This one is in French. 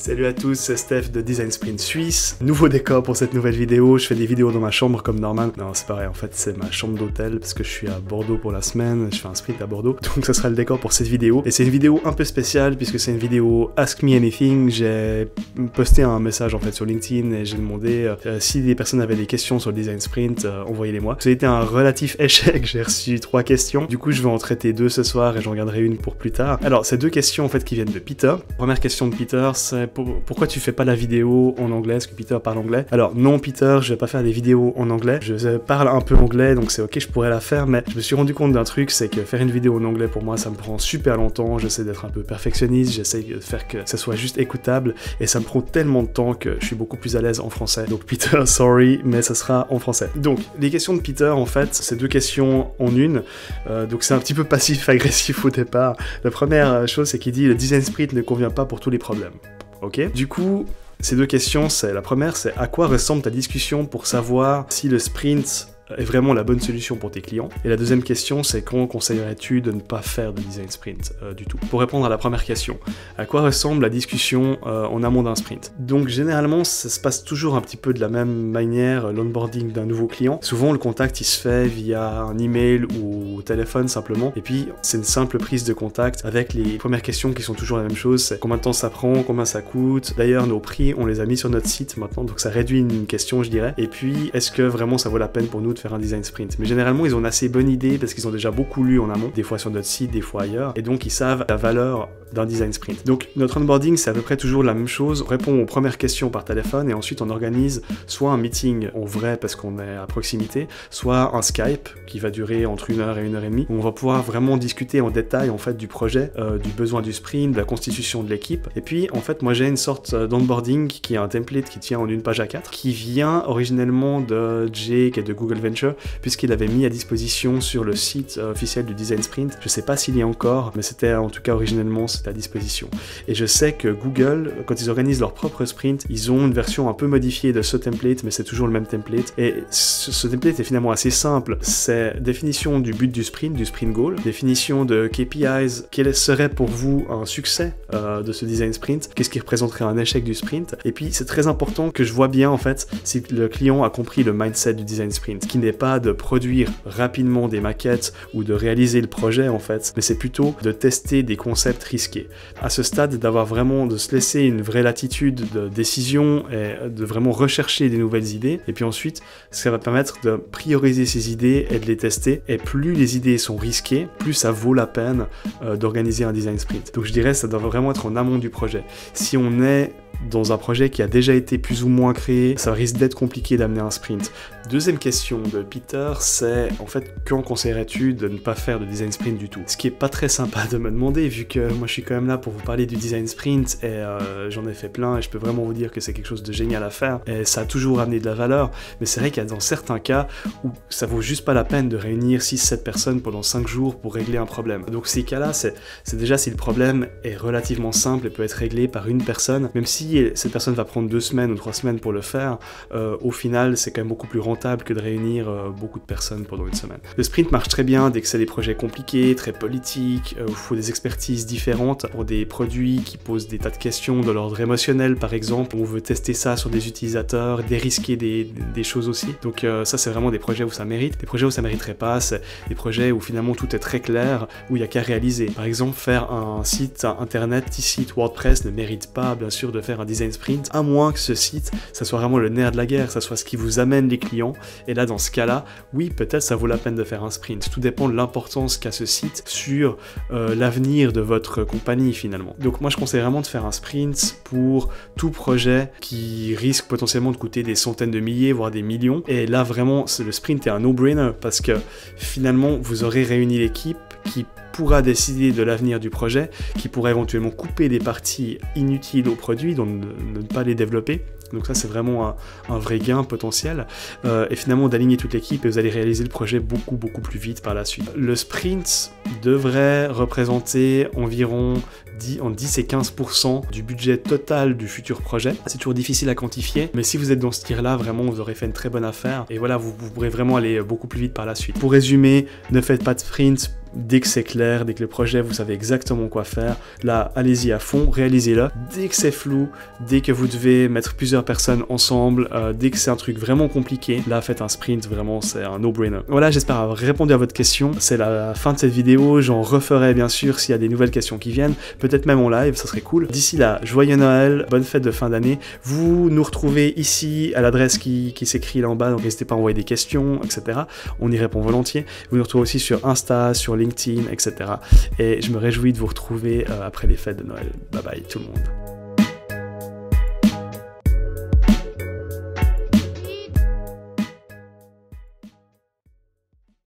Salut à tous, c'est Steph de Design Sprint Suisse. Nouveau décor pour cette nouvelle vidéo, je fais des vidéos dans ma chambre comme normal. Non, c'est pareil, en fait c'est ma chambre d'hôtel parce que je suis à Bordeaux pour la semaine, je fais un sprint à Bordeaux. Donc ça sera le décor pour cette vidéo. Et c'est une vidéo un peu spéciale puisque c'est une vidéo Ask Me Anything. J'ai posté un message en fait sur LinkedIn et j'ai demandé si des personnes avaient des questions sur le Design Sprint, envoyez-les-moi. Ça a été un relatif échec, j'ai reçu 3 questions. Du coup je vais en traiter 2 ce soir et j'en garderai une pour plus tard. Alors c'est 2 questions en fait qui viennent de Peter. Première question de Peter, c'est pourquoi tu fais pas la vidéo en anglais? Est-ce que Peter parle anglais? Alors non Peter, je vais pas faire des vidéos en anglais. Je parle un peu anglais donc c'est ok, je pourrais la faire, mais je me suis rendu compte d'un truc, c'est que faire une vidéo en anglais pour moi ça me prend super longtemps. J'essaie d'être un peu perfectionniste, j'essaie de faire que ça soit juste écoutable et ça me prend tellement de temps que je suis beaucoup plus à l'aise en français. Donc Peter, sorry, mais ça sera en français. Donc les questions de Peter en fait, c'est 2 questions en une. Donc c'est un petit peu passif-agressif au départ. La première chose c'est qu'il dit le Design Sprint ne convient pas pour tous les problèmes. Ok. Du coup, ces 2 questions, la première, c'est à quoi ressemble ta discussion pour savoir si le sprint est vraiment la bonne solution pour tes clients. Et la deuxième question, c'est quand conseillerais-tu de ne pas faire de design sprint du tout? Pour répondre à la première question, à quoi ressemble la discussion en amont d'un sprint? Donc généralement, ça se passe toujours un petit peu de la même manière, l'onboarding d'un nouveau client. Souvent, le contact, il se fait via un email ou au téléphone simplement. Et puis, c'est une simple prise de contact avec les premières questions qui sont toujours la même chose. C'est combien de temps ça prend, combien ça coûte. D'ailleurs, nos prix, on les a mis sur notre site maintenant, donc ça réduit une question, je dirais. Et puis, est-ce que vraiment ça vaut la peine pour nous de faire un design sprint? Mais généralement ils ont une assez bonne idée parce qu'ils ont déjà beaucoup lu en amont, des fois sur notre site, des fois ailleurs, et donc ils savent la valeur d'un design sprint. Donc notre onboarding c'est à peu près toujours la même chose, on répond aux premières questions par téléphone et ensuite on organise soit un meeting en vrai parce qu'on est à proximité, soit un Skype qui va durer entre 1 heure et 1 heure et demie, où on va pouvoir vraiment discuter en détail en fait du projet, du besoin du sprint, de la constitution de l'équipe. Et puis en fait moi j'ai une sorte d'onboarding qui est un template qui tient en une page A4, qui vient originellement de Jake et de Google Venture, puisqu'il avait mis à disposition sur le site officiel du Design Sprint. Je sais pas s'il y a encore, mais c'était en tout cas originellement c'était à disposition. Et je sais que Google, quand ils organisent leur propre sprint, ils ont une version un peu modifiée de ce template, mais c'est toujours le même template. Et ce template est finalement assez simple. C'est définition du but du sprint goal, définition de KPIs, quel serait pour vous un succès de ce Design Sprint, qu'est-ce qui représenterait un échec du sprint. Et puis c'est très important que je vois bien en fait si le client a compris le mindset du Design Sprint, qui n'est pas de produire rapidement des maquettes ou de réaliser le projet en fait, mais c'est plutôt de tester des concepts risqués. À ce stade, de se laisser une vraie latitude de décision et de vraiment rechercher des nouvelles idées. Et puis ensuite, ça va permettre de prioriser ces idées et de les tester. Et plus les idées sont risquées, plus ça vaut la peine d'organiser un design sprint. Donc je dirais ça doit vraiment être en amont du projet. Si on est dans un projet qui a déjà été plus ou moins créé, ça risque d'être compliqué d'amener un sprint. Deuxième question de Peter, c'est en fait quand conseillerais-tu de ne pas faire de design sprint du tout? Ce qui est pas très sympa de me demander vu que moi je suis quand même là pour vous parler du design sprint et j'en ai fait plein et je peux vraiment vous dire que c'est quelque chose de génial à faire et ça a toujours amené de la valeur, mais c'est vrai qu'il y a dans certains cas où ça vaut juste pas la peine de réunir 6-7 personnes pendant 5 jours pour régler un problème. Donc ces cas-là, c'est déjà si le problème est relativement simple et peut être réglé par une personne, même si cette personne va prendre 2 semaines ou 3 semaines pour le faire, au final c'est quand même beaucoup plus rentable que de réunir beaucoup de personnes pendant 1 semaine. Le sprint marche très bien dès que c'est des projets compliqués, très politiques, où il faut des expertises différentes pour des produits qui posent des tas de questions de l'ordre émotionnel par exemple, on veut tester ça sur des utilisateurs, dérisquer des choses aussi. Donc ça c'est vraiment des projets où ça mérite. Des projets où ça mériterait pas, c'est des projets où finalement tout est très clair, où il n'y a qu'à réaliser. Par exemple, faire un site internet, site WordPress ne mérite pas bien sûr de faire un design sprint, à moins que ce site, ça soit vraiment le nerf de la guerre, ça soit ce qui vous amène les clients. Et là, dans ce cas-là, oui, peut-être ça vaut la peine de faire un sprint. Tout dépend de l'importance qu'a ce site sur l'avenir de votre compagnie finalement. Donc moi, je conseille vraiment de faire un sprint pour tout projet qui risque potentiellement de coûter des centaines de milliers, voire des millions. Et là, vraiment, le sprint est un no-brainer parce que finalement, vous aurez réuni l'équipe qui pourra décider de l'avenir du projet, qui pourra éventuellement couper des parties inutiles au produit, donc ne pas les développer. Donc ça c'est vraiment un vrai gain potentiel et finalement d'aligner toute l'équipe et vous allez réaliser le projet beaucoup plus vite par la suite. Le sprint devrait représenter environ 10 et 15% du budget total du futur projet. C'est toujours difficile à quantifier, mais si vous êtes dans ce tir-là, vraiment vous aurez fait une très bonne affaire et voilà, vous pourrez vraiment aller beaucoup plus vite par la suite. Pour résumer, ne faites pas de sprint Dès que c'est clair, dès que le projet, vous savez exactement quoi faire, là, allez-y à fond, réalisez-le. Dès que c'est flou, dès que vous devez mettre plusieurs personnes ensemble, dès que c'est un truc vraiment compliqué, là, faites un sprint, vraiment, c'est un no-brainer. Voilà, j'espère avoir répondu à votre question. C'est la fin de cette vidéo, j'en referai bien sûr s'il y a des nouvelles questions qui viennent, peut-être même en live, ça serait cool. D'ici là, joyeux Noël, bonne fête de fin d'année. Vous nous retrouvez ici à l'adresse qui s'écrit là en bas, donc n'hésitez pas à envoyer des questions, etc. On y répond volontiers. Vous nous retrouvez aussi sur Insta, sur LinkedIn, etc. Et je me réjouis de vous retrouver après les fêtes de Noël. Bye bye tout le monde.